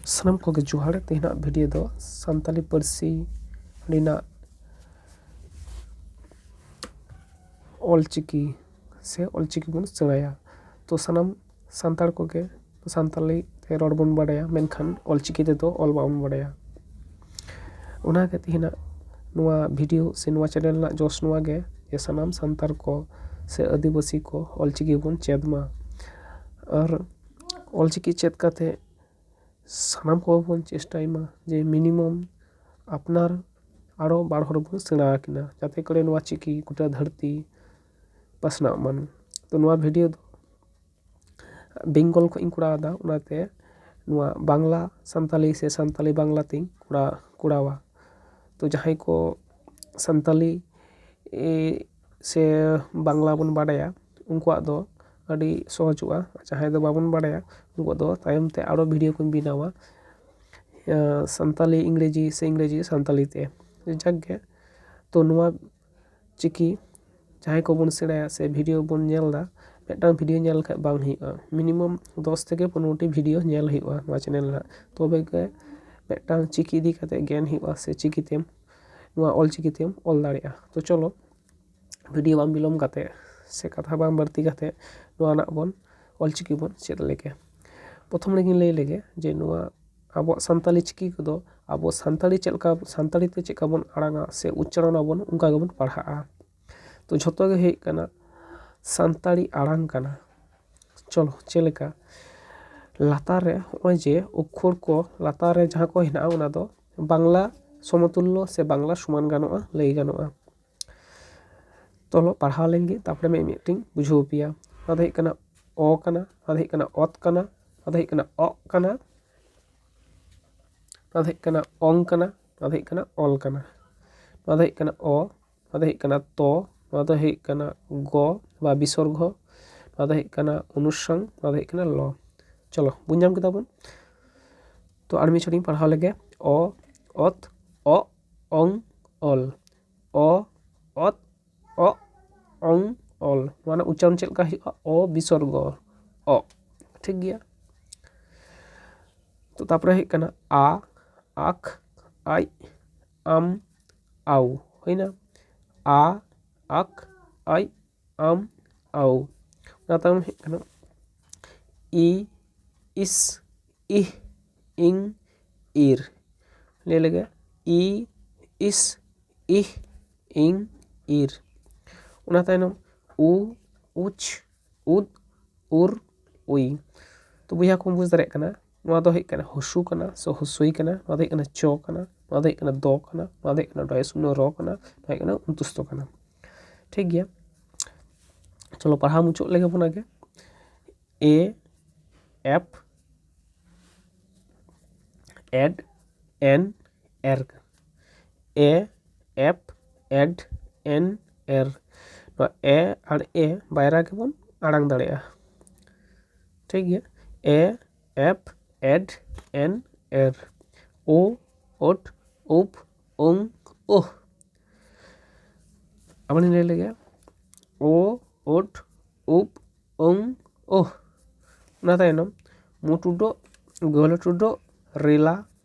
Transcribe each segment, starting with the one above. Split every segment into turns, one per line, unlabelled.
ᱥᱟᱱᱟᱢ ᱠᱚᱜᱮ ᱡᱚᱦᱟᱨ। ᱛᱮᱦᱮᱧᱟᱜ ᱵᱷᱤᱰᱤᱭᱳ ᱫᱚ ᱥᱟᱱᱛᱟᱞᱤ ᱯᱟᱹᱨᱥᱤ ᱨᱮᱱᱟᱜ ᱚᱞᱪᱤᱠᱤ ᱥᱮ ᱚᱞᱪᱤᱠᱤ ᱵᱚᱱ ᱥᱮᱬᱟᱭᱟ। ᱛᱚ ᱥᱟᱱᱟᱢ ᱥᱟᱱᱛᱟᱲ ᱠᱚᱜᱮ ᱥᱟᱱᱛᱟᱞᱤ ᱛᱮ ᱨᱚᱲ ᱵᱚᱱ ᱵᱟᱰᱟᱭᱟ, ᱢᱮᱱᱠᱷᱟᱱ ᱚᱞᱪᱤᱠᱤ ᱛᱮᱫᱚ ᱚᱞ ᱵᱟᱵᱚᱱ ᱵᱟᱰᱟᱭᱟ। ᱚᱱᱟᱜᱮ ᱛᱮᱦᱮᱧᱟᱜ ᱱᱚᱣᱟ ᱵᱷᱤᱰᱤᱭᱳ ᱥᱮ ᱱᱚᱣᱟ ᱪᱮᱱᱮᱞ ᱨᱮᱱᱟᱜ ᱡᱚᱥ ᱱᱚᱣᱟ ᱜᱮ ᱡᱮ ᱥᱟᱱᱟᱢ ᱥᱟᱱᱛᱟᱲ ᱠᱚ ᱥᱮ ᱟᱹᱫᱤᱵᱟᱹᱥᱤ ᱠᱚ ᱚᱞᱪᱤᱠᱤ ᱵᱚᱱ ᱪᱮᱫ ᱢᱟ। ᱟᱨ ᱚᱞᱪᱤᱠᱤ ᱪᱮᱫ ᱠᱟᱛᱮ ᱥᱟᱱᱟᱢ ᱠᱚ ᱵᱚᱱ ᱪᱮᱥᱴᱟᱭ ᱢᱟ ᱡᱮ ᱢᱤᱱᱤᱢᱟᱢ ᱟᱯᱱᱟᱨ ᱟᱨᱚ ᱵᱟᱨ ᱦᱚᱲ ᱵᱚᱱ ᱥᱮᱬᱟ ᱟᱠᱤᱱᱟ, ᱡᱟᱛᱮ ᱠᱚᱨᱮ ᱱᱚᱣᱟ ᱪᱤᱠᱤ ᱜᱚᱴᱟ ᱫᱷᱟᱹᱨᱛᱤ ᱯᱟᱥᱱᱟᱜ ᱢᱟ। ᱛᱚ ᱱᱚᱣᱟ ᱵᱷᱤᱰᱤᱭᱳ ᱫᱚ ᱵᱮᱝᱜᱚᱞ ᱠᱷᱚᱱ ᱤᱧ ᱠᱚᱨᱟᱣ ᱮᱫᱟ, ᱚᱱᱟᱛᱮ ᱱᱚᱣᱟ ᱵᱟᱝᱞᱟ ᱥᱟᱱᱛᱟᱞᱤ ᱥᱮ ᱥᱟᱱᱛᱟᱞᱤ ᱵᱟᱝᱞᱟ ᱛᱤᱧ ᱠᱚᱨᱟᱣᱟ। ᱛᱚ ᱡᱟᱦᱟᱸᱭ ᱠᱚ ᱥᱟᱱᱛᱟᱞᱤ ᱥᱮ ᱵᱟᱝᱞᱟ ᱵᱚᱱ ᱵᱟᱰᱟᱭᱟ ᱩᱱᱠᱩᱣᱟᱜ ᱫᱚ ᱟᱹᱰᱤ ᱥᱚᱦᱚᱡᱚᱜᱼᱟ। ᱡᱟᱦᱟᱸᱭ ᱫᱚ ᱵᱟᱵᱚᱱ ᱵᱟᱰᱟᱭᱟ ᱩᱱᱠᱩᱣᱟᱜ ᱫᱚ ᱛᱟᱭᱚᱢ te ᱟᱨᱚ ᱵᱷᱤᱰᱤᱭᱳ ᱠᱚᱧ ᱵᱮᱱᱟᱣᱟ ᱥᱟᱱᱛᱟᱞᱤ ᱤᱝᱨᱮᱡᱤ ᱥᱮ ᱤᱝᱨᱮᱡᱤ ᱥᱟᱱᱛᱟᱞᱤ te। ᱡᱟᱠᱜᱮ ᱛᱚ ᱱᱚᱣᱟ ᱪᱤᱠᱤ ᱡᱟᱦᱟᱸᱭ ᱠᱚᱵᱚᱱ ᱥᱮᱬᱟᱭᱟ ᱥᱮ ᱵᱷᱤᱰᱤᱭᱳ ᱵᱚᱱ ᱧᱮᱞ ᱮᱫᱟ, ᱢᱤᱫᱴᱟᱝ ᱵᱷᱤᱰᱤᱭᱳ ᱧᱮᱞ ᱞᱮᱠᱷᱟᱱ ᱵᱟᱝ ᱦᱩᱭᱩᱜᱼᱟ, ᱢᱤᱱᱤᱢᱟᱢ 10 থেকে 15টি ᱵᱷᱤᱰᱤᱭᱳ ᱧᱮᱞ ᱦᱩᱭᱩᱜᱼᱟ ᱱᱚᱣᱟ ᱪᱮᱱᱮᱞ ᱨᱮᱱᱟᱜ। ᱛᱚᱵᱮ ᱜᱮ ᱢᱤᱫᱴᱟᱝ ᱪᱤᱠᱤ ᱤᱫᱤ ᱠᱟᱛᱮ ᱜᱮᱭᱟᱱ ᱦᱩᱭᱩᱜᱼᱟ ᱥᱮ ᱪᱤᱠᱤᱛᱮᱢ ᱱᱚᱣᱟ ᱚᱞᱪᱤᱠᱤ ᱛᱮᱢ ᱚᱞ ᱫᱟᱲᱮᱭᱟᱜᱼᱟ। ᱛᱚ ᱪᱚᱞᱚ ᱵᱷᱤᱰᱤᱭᱳ ᱵᱟᱝ ᱵᱤᱞᱚᱢ ᱠᱟᱛᱮ ᱥᱮ ᱠᱟᱛᱷᱟ ᱵᱟᱝ ᱵᱟᱹᱲᱛᱤ ᱠᱟᱛᱮ ᱱᱚᱣᱟ ᱨᱮᱱᱟᱜ ᱵᱚᱱ ᱚᱞᱪᱤᱠᱤ ᱵᱚᱱ ᱪᱮᱫ ᱞᱮᱜᱮ। ᱯᱨᱚᱛᱷᱚᱢ ᱨᱮᱜᱤᱧ ᱞᱟᱹᱭ ᱞᱮᱜᱮ ᱡᱮ ᱱᱚᱣᱟ ᱟᱵᱚᱣᱟᱜ ᱥᱟᱱᱛᱟᱞᱤ ᱪᱤᱠᱤ ᱠᱚᱫᱚ ᱟᱵᱚ ᱥᱟᱱᱛᱟᱲᱤ ᱥᱟᱱᱛᱟᱲᱤ te ᱪᱮᱫ ᱞᱮᱠᱟ ᱵᱚᱱ ᱟᱲᱟᱝᱟ ᱥᱮ ᱩᱪᱪᱟᱨᱚᱱ ᱟᱵᱚᱱ ᱚᱱᱠᱟ ᱜᱮᱵᱚᱱ ᱯᱟᱲᱦᱟᱜᱼᱟ। ᱛᱚ ᱡᱷᱚᱛᱚ ᱜᱮ ᱦᱩᱭᱩᱜ ᱠᱟᱱᱟ ᱥᱟᱱᱛᱟᱲᱤ ᱟᱲᱟᱝ ᱠᱟᱱᱟ। ᱪᱚᱞᱚ ᱪᱮᱫ ᱞᱮᱠᱟ ᱞᱟᱛᱟᱨ ᱨᱮ ᱱᱚᱜᱼᱚᱭ ᱡᱮ ᱚᱠᱠᱷᱚᱨ ko ᱞᱟᱛᱟᱨ ᱨᱮ ᱡᱟᱦᱟᱸ ᱠᱚ ᱦᱮᱱᱟᱜᱼᱟ ᱚᱱᱟ ᱫᱚ ᱵᱟᱝᱞᱟ ᱥᱚᱢᱚᱛᱩᱞᱞᱚ ᱥᱮ ᱵᱟᱝᱞᱟ ᱥᱚᱢᱟᱱ ᱜᱟᱱᱚᱜᱼᱟ, ᱞᱟᱹᱭ ᱜᱟᱱᱚᱜᱼᱟ। ᱪᱚᱞᱚ ᱯᱟᱲᱦᱟᱣ ᱞᱮᱱᱜᱮ ᱛᱟᱨᱯᱚᱨᱮ ᱢᱤᱫᱴᱤᱧ ᱵᱩᱡᱷᱟᱹᱣ ᱯᱮᱭᱟ। ᱱᱚᱣᱟ ᱫᱚ ᱦᱩᱭᱩᱜ ᱠᱟᱱᱟ ᱚ ᱠᱟᱱᱟ, ᱱᱚᱣᱟ ᱫᱚ ᱦᱩᱭᱩᱜ ᱠᱟᱱᱟ ᱚᱛ ᱠᱟᱱᱟ, ᱱᱚᱣᱟ ᱫᱚ ᱦᱩᱭᱩᱜ ᱠᱟᱱᱟ ᱚᱜ ᱠᱟᱱᱟ, ᱱᱚᱣᱟ ᱫᱚ ᱦᱩᱭᱩᱜ ᱠᱟᱱᱟ ᱚᱝ ᱠᱟᱱᱟ, ᱱᱚᱣᱟ ᱫᱚ ᱦᱩᱭᱩᱜ ᱠᱟᱱᱟ ᱚᱞ ᱠᱟᱱᱟ, ᱱᱚᱣᱟ ᱫᱚ ᱦᱩᱭᱩᱜ ᱠᱟᱱᱟ ᱚ, ᱱᱚᱣᱟ ᱫᱚ ᱦᱩᱭᱩᱜ ᱠᱟনা ᱛᱚ, ᱱᱚᱣᱟ ᱫᱚ ᱦᱩᱭᱩᱜ ᱠᱟᱱᱟ ᱜᱚ বা বিসর্গ, ᱱᱚᱣᱟ ᱫᱚ ᱦᱩᱭᱩᱜ ᱠᱟᱱᱟ অনুস্বাং, ᱱᱚᱣᱟ ᱫᱚ ᱦᱩᱭᱩᱜ ᱠᱟᱱᱟ ল। চলো বুঝ ᱧᱟম ᱠᱮᱫᱟ ᱵᱚᱱ। তো আর মিছড়িᱧ ᱯᱟᱲᱦᱟᱣ ᱞᱮᱜᱮ ᱚ ᱚᱛ ᱚ অং অল অ অত অ অং অল। ᱱᱚᱣᱟ ᱨᱮᱱᱟᱜ ᱩচ্চারণ ᱪᱮᱫ ᱞᱮᱠᱟ ᱦᱩᱭᱩᱜᱼᱟ? ᱚ বিসর্গ ᱚ। ᱴᱷᱤক ᱜᱮᱭᱟ। তো তারপরে হয়ে কানা আ আখ আই আম আউ, হই না? আ আখ আই আম আউ। ᱚᱱᱟ ᱛᱟᱭᱚᱢ ᱦᱩᱭᱩᱜ ᱠᱟᱱᱟ ই ইস ইহ ইং ইর, ᱞᱟᱹᱭ ᱞᱮᱜᱮ ই ইস ইহ ইং ইর। ᱚᱱᱟ ᱛᱟᱭᱱᱚᱢ উ উচ উদ উর উই। তো ᱵᱚᱭᱦᱟ ᱠᱚᱢ ᱵᱩᱡᱽ ᱫᱟᱲᱮᱭᱟᱜ ᱠᱟᱱᱟ ᱱᱚᱣᱟ ᱫᱚ ᱦᱩᱭᱩᱜ ᱠᱟᱱᱟ ᱦᱩᱥᱩ ᱠᱟᱱᱟ ᱥᱮ ᱦᱩᱥᱩᱭ ᱠᱟᱱᱟ, ᱱᱚᱣᱟ ᱫᱚ ᱦᱩᱭᱩᱜ ᱠᱟᱱᱟ ᱪᱚ ᱠᱟᱱᱟ, ᱱᱚᱣᱟ ᱫᱚ ᱦᱩᱭᱩᱜ ᱠᱟᱱᱟ ᱫᱚ ᱠᱟᱱᱟ, ᱱᱚᱣᱟ ᱫᱚ ᱦᱩᱭᱩᱜ ᱠᱟনা ᱰᱚᱭ ᱥᱩᱱᱱᱚ ᱨᱚ ᱠᱟᱱᱟ, ᱱᱚᱣᱟ ᱦᱩᱭᱩᱜ ᱠᱟᱱᱟ ᱩᱱᱛᱩᱥᱛᱚ ᱠᱟᱱᱟ। ᱴᱷᱤক ᱜᱮᱭᱟ। চলো ᱯᱟᱲᱦᱟᱣ ᱢᱩᱪᱟᱹᱫ ᱞᱮᱜᱮ ᱵᱚᱱ ᱟᱜᱮ। এ এফ এড এন এর, এ এফ এড এন এর। ᱱᱚᱣᱟ ᱮ ᱟᱨ ᱮ ᱵᱟᱭᱨᱟ ᱜᱮᱵᱚᱱ ᱟᱲᱟᱝ ᱫᱟᱲᱮᱭᱟᱜᱼᱟ। ᱴᱷᱤক ᱜᱮᱭᱟ। এ এফ এড এন এর। ও ওট উপ ওং ওহ। আবার নিয়ে লেগে ও ওট উপ ওং ওহ। ᱚᱱᱟ ᱛᱟᱭᱱᱚᱢ মুটুডো গলটুডো রেলা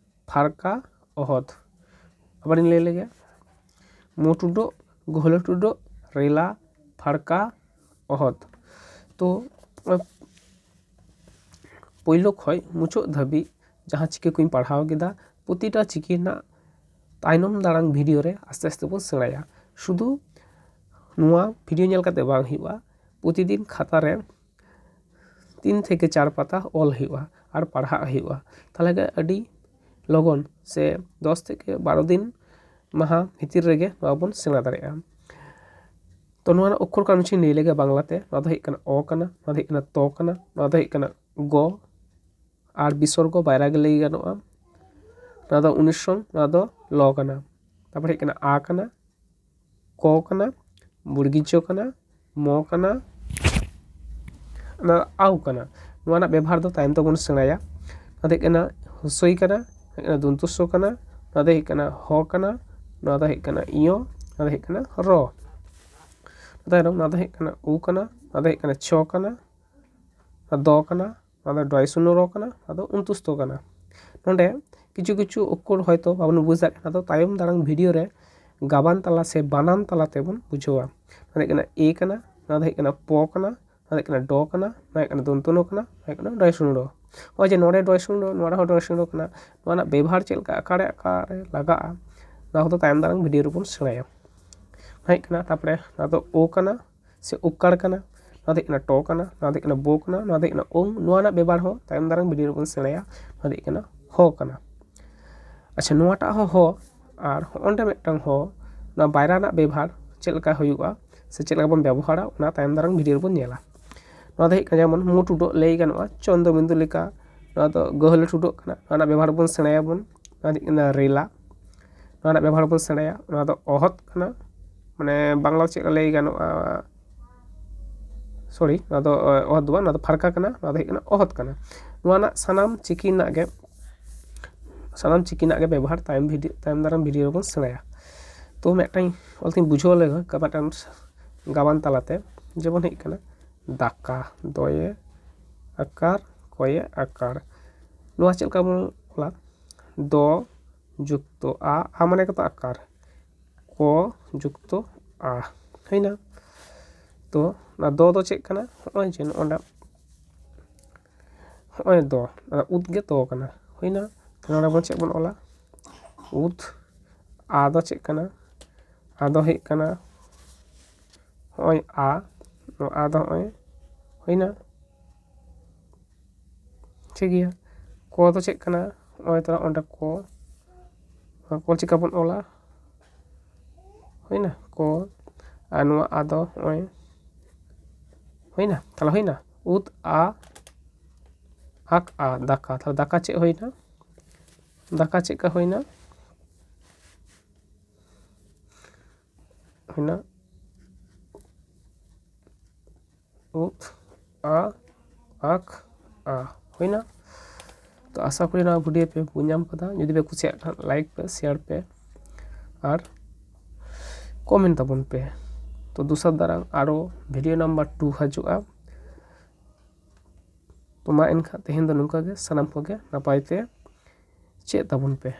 ফারকা অহদ। আবার ᱞᱟᱹᱭ ᱞᱮᱜᱮ মুটুডো গলটুডো রেলা ফারকা অহদ। তো পৈলো ᱠᱷᱚᱡ ᱢᱩᱪᱟᱹᱫ ᱫᱷᱟᱹᱵᱤᱡ ᱡᱟᱦᱟᱸ ᱪᱤᱠᱤ ᱠᱚᱧ ᱯᱟᱲᱦᱟᱣ ᱠᱮᱫᱟ ᱯᱨᱚᱛᱤᱴᱟ ᱪᱤᱠᱤ ᱨᱮᱱᱟᱜ ᱛᱟᱭᱱᱚᱢ ᱫᱟᱨᱟᱢ ᱵᱷᱤᱰᱤᱭᱳ ᱨᱮ ᱟᱥᱛᱮ ᱟᱥᱛᱮ ᱵᱚᱱ ᱥᱮᱬᱟᱭᱟ। শুধু ᱱᱚᱣᱟ ᱵᱷᱤᱰᱤᱭᱳ ᱧᱮᱞ ᱠᱟᱛᱮ ᱵᱟᱝ ᱦᱩᱭᱩᱜᱼᱟ, প্রতিদিন খাতা ᱨᱮ 3 থেকে 4 পাতা অল ᱦᱩᱭᱩᱜᱼᱟ ᱟᱨ ᱯᱟᱲᱦᱟᱜ ᱦᱩᱭᱩᱜᱼᱟ। ᱛᱟᱦᱚᱞᱮ ᱜᱮ ᱟᱹᱰᱤ ᱞᱚᱜᱚᱱ ᱥᱮ 10 থেকে 12 দিন ᱢᱟᱦᱟ ᱵᱷᱤᱛᱤᱨ ᱨᱮᱜᱮ ᱱᱚᱣᱟ ᱵᱚᱱ ᱥᱮᱬᱟ ᱫᱟᱲᱮᱭᱟᱜᱼᱟ। ᱛᱚ ᱱᱚᱣᱟ ᱨᱮᱱᱟᱜ ᱚᱠᱠᱷᱚᱨ ᱠᱟᱹᱢᱤᱧ ᱞᱟᱹᱭ ᱞᱮᱜᱮ ᱵᱟᱝᱞᱟᱛᱮ। ᱱᱚᱣᱟ ᱫᱚ ᱦᱩᱭᱩᱜ ᱠᱟᱱᱟ ᱚ ᱠᱟᱱᱟ, ᱱᱚᱣᱟ ᱫᱚ ᱦᱩᱭᱩᱜ ᱠᱟᱱᱟ ᱛᱚ ᱠᱟᱱᱟ, ᱱᱚᱣᱟ ᱫᱚ ᱦᱩᱭᱩᱜ ᱠᱟᱱᱟ গ আর বিসর্গ বাইরা গে ᱞᱟᱹᱭ ᱜᱟᱱᱚᱜᱼᱟ। ᱱᱚᱣᱟ ᱫᱚ অনুস্বং, ᱱᱚᱣᱟ ᱫᱚ ল ᱠᱟᱱᱟ। তারপরে হᱩᱭᱩᱜ ᱠᱟᱱᱟ ᱟ ᱠᱟᱱᱟ, ক ᱠᱟᱱᱟ, ᱵᱩᱲᱜᱤᱪᱚ ᱠᱟᱱᱟ, ᱢ ᱠᱟᱱᱟ, ᱚᱱᱟ আও ᱠᱟᱱᱟ। ᱱᱚᱣᱟ ᱨᱮᱱᱟᱜ ᱵᱮᱵᱚᱦᱟর ᱫᱚ ᱛᱟᱭᱚᱢ ᱛᱮᱵᱚᱱ ᱥᱮᱬᱟᱭᱟ। ᱱᱚᱣᱟ ᱫᱚ ᱦᱩᱭᱩᱜ ᱠᱟᱱᱟ ᱦᱩᱥᱚᱭ ᱠᱟᱱᱟ, দন্তস্ব ᱠᱟᱱᱟ, ᱱᱚᱣᱟ ᱫᱚ ᱦᱩᱭᱩᱜ ᱠᱟᱱᱟ হ ᱠᱟᱱᱟ, ᱱᱚᱣᱟ ᱫᱚ ᱦᱩᱭᱩᱜ ᱠᱟᱱᱟ ᱤᱭᱚ, ᱱᱚᱣᱟ ᱫᱚ ᱦᱩᱭᱩᱜ ᱠᱟᱱᱟ র। তাইরম ᱱᱚᱣᱟ ᱫᱚ ᱦᱩᱭᱩᱜ ᱠᱟᱱᱟ উ ᱠᱟᱱᱟ, ᱱᱚᱣᱟ ᱫᱚ ᱦᱩᱭᱩᱜ ᱠᱟᱱᱟ ᱪ ᱠᱟᱱᱟ, ᱱᱚᱣᱟ ᱫᱚ ᱠᱟᱱᱟ, ᱱᱚᱣᱟ ᱫᱚ ᱰᱚᱭ ᱥᱩᱱᱱᱚ ᱨ ᱠᱟᱱᱟ, ᱱᱚᱣᱟ ᱫᱚ ᱩᱱᱛᱩᱥᱛᱚ ᱠᱟᱱᱟ। नोंडे किछु अक्षर हयतो बाबन बुझ दाड़ेयागᱼा ᱟᱫᱚ तायम दारां भिडियो रे गाबान तला से बानान तला तेबन बुझावा ᱱᱚᱣᱟ ᱫᱚ ए ᱠᱟᱱᱟ ᱱᱚᱣᱟ ᱫᱚ ᱠᱟᱱᱟ प ᱠᱟᱱᱟ ᱱᱚᱣᱟ ᱫᱚ ᱰ ᱠᱟᱱᱟ ᱱᱚᱣᱟ ᱠᱟᱱᱟ दंतन ᱠᱟᱱᱟ ᱱᱚᱣᱟ ᱠᱟᱱᱟ ᱰᱚᱭᱥᱩᱱᱰᱚ ᱱᱚᱜᱼᱚᱭ ᱡᱮ ᱱᱚᱰᱮ ᱰᱚᱭᱥᱩᱱᱰᱚ ᱱᱚᱰᱮ ᱦᱚᱸ ᱰᱚᱭᱥᱩᱱᱰᱚ ᱠᱟᱱᱟ ᱱᱚᱣᱟ ᱨᱮᱱᱟᱜ ᱵᱮᱵᱚᱦᱟᱨ ᱪᱮᱫ ᱞᱮᱠᱟ ᱟᱠᱟᱨᱮ ᱞᱟᱜᱟᱜᱼᱟ ᱱᱚᱣᱟ ᱠᱚᱫᱚ ᱛᱟᱭᱚᱢ ᱫᱟᱨᱟᱢ ᱵᱷᱤᱰᱤᱭᱳ ᱨᱮᱵᱚᱱ ᱥᱮᱬᱟᱭᱟ ᱦᱮᱡ ᱠᱟᱱᱟ ᱛᱟᱨᱯᱚᱨᱮ ᱱᱚᱣᱟ ᱫᱚ ᱳ ᱠᱟᱱᱟ ᱥᱮ ᱩᱠᱠᱟᱲ ᱠᱟᱱᱟ ᱱᱚᱣᱟ ᱫᱚ ᱠᱟᱱᱟ ᱴ ᱠᱟᱱᱟ ᱱᱚᱣᱟ ᱫᱚ ᱠᱟᱱᱟ ᱵᱳ ᱠᱟᱱᱟ ᱱᱚᱣᱟ ᱫᱚ ᱠᱟᱱᱟ ᱳᱝ ᱱᱚᱣᱟ ᱨᱮᱱᱟᱜ ᱵᱮᱵᱚᱦᱟर ᱦᱚᱸ ᱛᱟᱭᱚᱢ ᱫᱟᱨᱟᱢ ᱵᱷᱤᱰᱤᱭᱳ ᱨᱮᱵᱚᱱ ᱥᱮᱬᱟᱭᱟ ᱱᱚᱣᱟ ᱫᱚ ᱠᱟᱱᱟ ᱦ ᱠᱟᱱᱟ ᱟᱪᱪᱷᱟ ᱱᱚᱣᱟᱴᱟᱜ ᱦᱚᱸ ᱦ ᱟᱨ ᱦᱚᱸᱰᱮ ᱢᱤᱫᱴᱟᱝ ᱦ ᱱᱚᱣᱟ ᱵᱟᱭᱨᱟ ᱨᱮᱱᱟᱜ ᱵᱮᱵᱚᱦᱟर ᱪᱮᱫ ᱞᱮᱠᱟ ᱦᱩᱭᱩᱜᱼᱟ ᱥᱮ ᱪᱮᱫ ᱞᱮᱠᱟ ᱵᱚᱱ ᱵᱮᱵᱚᱦᱟᱨᱟ ᱚᱱᱟ ᱛᱟᱭᱚᱢ ᱫᱟᱨᱟᱢ ᱵᱷᱤᱰᱤᱭᱳ ᱨᱮᱵᱚᱱ ᱧᱮᱞᱟ ᱱᱚᱣᱟ ᱫᱚ ᱦᱩᱭᱩᱜ ᱠᱟᱱᱟ ᱡᱮᱢᱚᱱ ᱢᱩ ᱴᱩᱰᱟᱹᱜ ᱞᱟᱹᱭ ᱜᱟᱱᱚᱜᱼᱟ ᱪᱚᱱᱫᱚ ᱵᱤᱱᱫᱩ ᱞᱮᱠᱟ ᱱᱚᱣᱟ ᱫᱚ ᱜᱟᱹᱦᱞᱟᱹ ᱴᱩᱰᱟᱹᱜ ᱠᱟᱱᱟ ᱱᱚᱣᱟ ᱨᱮᱱᱟᱜ ᱵᱮᱵᱚᱦᱟর ᱵᱚᱱ ᱥᱮᱬᱟᱭᱟᱵᱚᱱ ᱱᱚᱣᱟ ᱫᱚ ᱠᱟᱱᱟ ᱨᱮᱞᱟ ᱱᱚᱣᱟ ᱨᱮᱱᱟᱜ ᱵᱮᱵᱚᱦᱟর ᱵᱚᱱ ᱥᱮᱬᱟᱭᱟ ᱱᱚᱣᱟ ᱫᱚ ᱚᱦᱚᱫ ᱠᱟᱱᱟ ᱢᱟᱱᱮ ᱵᱟᱝᱞᱟ ᱪᱮᱫ ᱞᱟᱹᱭ ᱜᱟᱱᱚᱜᱼᱟ सॉरी नवा दो अहद दो नवा दो फारका कना नवा दो कना अहद कना नवा ना सानाम चिकी ना गे व्यवहार तायम दाराम भिडियो बन सेणाया तो मिदटां अलथिं बुझाव लेगा मिदटां गाबान तालाते जेमन हेज कना दाका दये आकार कये आकार नवा चेद लेका बन अला द जुक्तो आ माने कत आकार क जुक्तो आ हैना तो ना दो चेक कना होय जे नोंडा होय दो उद गे दो कना होयना नोंडा बन चेक बन ओला उद आ दो चेक कना आ दो हेक कना होय आ नो आ दो होय होयना ठीक गया को दो चेक कना होय तो ओंडा को चेका बन ओला होयना को आ नो आ दो होय होयना ताला होयना उद आ आक आ दाका ताला दाका चेक होयना दाका चेका होयना होयना उद आ आक आ होयना तो आशा करी ना भिडियो पे बुझाम कदा जुदी पे कुसिया लाइक पे शेयर पे और कमेंट ताबन पे तो दूसरा दारां आरो भिडियो नंबर 2 हजुआ तो मा एनखा तेहेन दो नुका गे सनाम को गे नपाय ते चेक ताबन पे।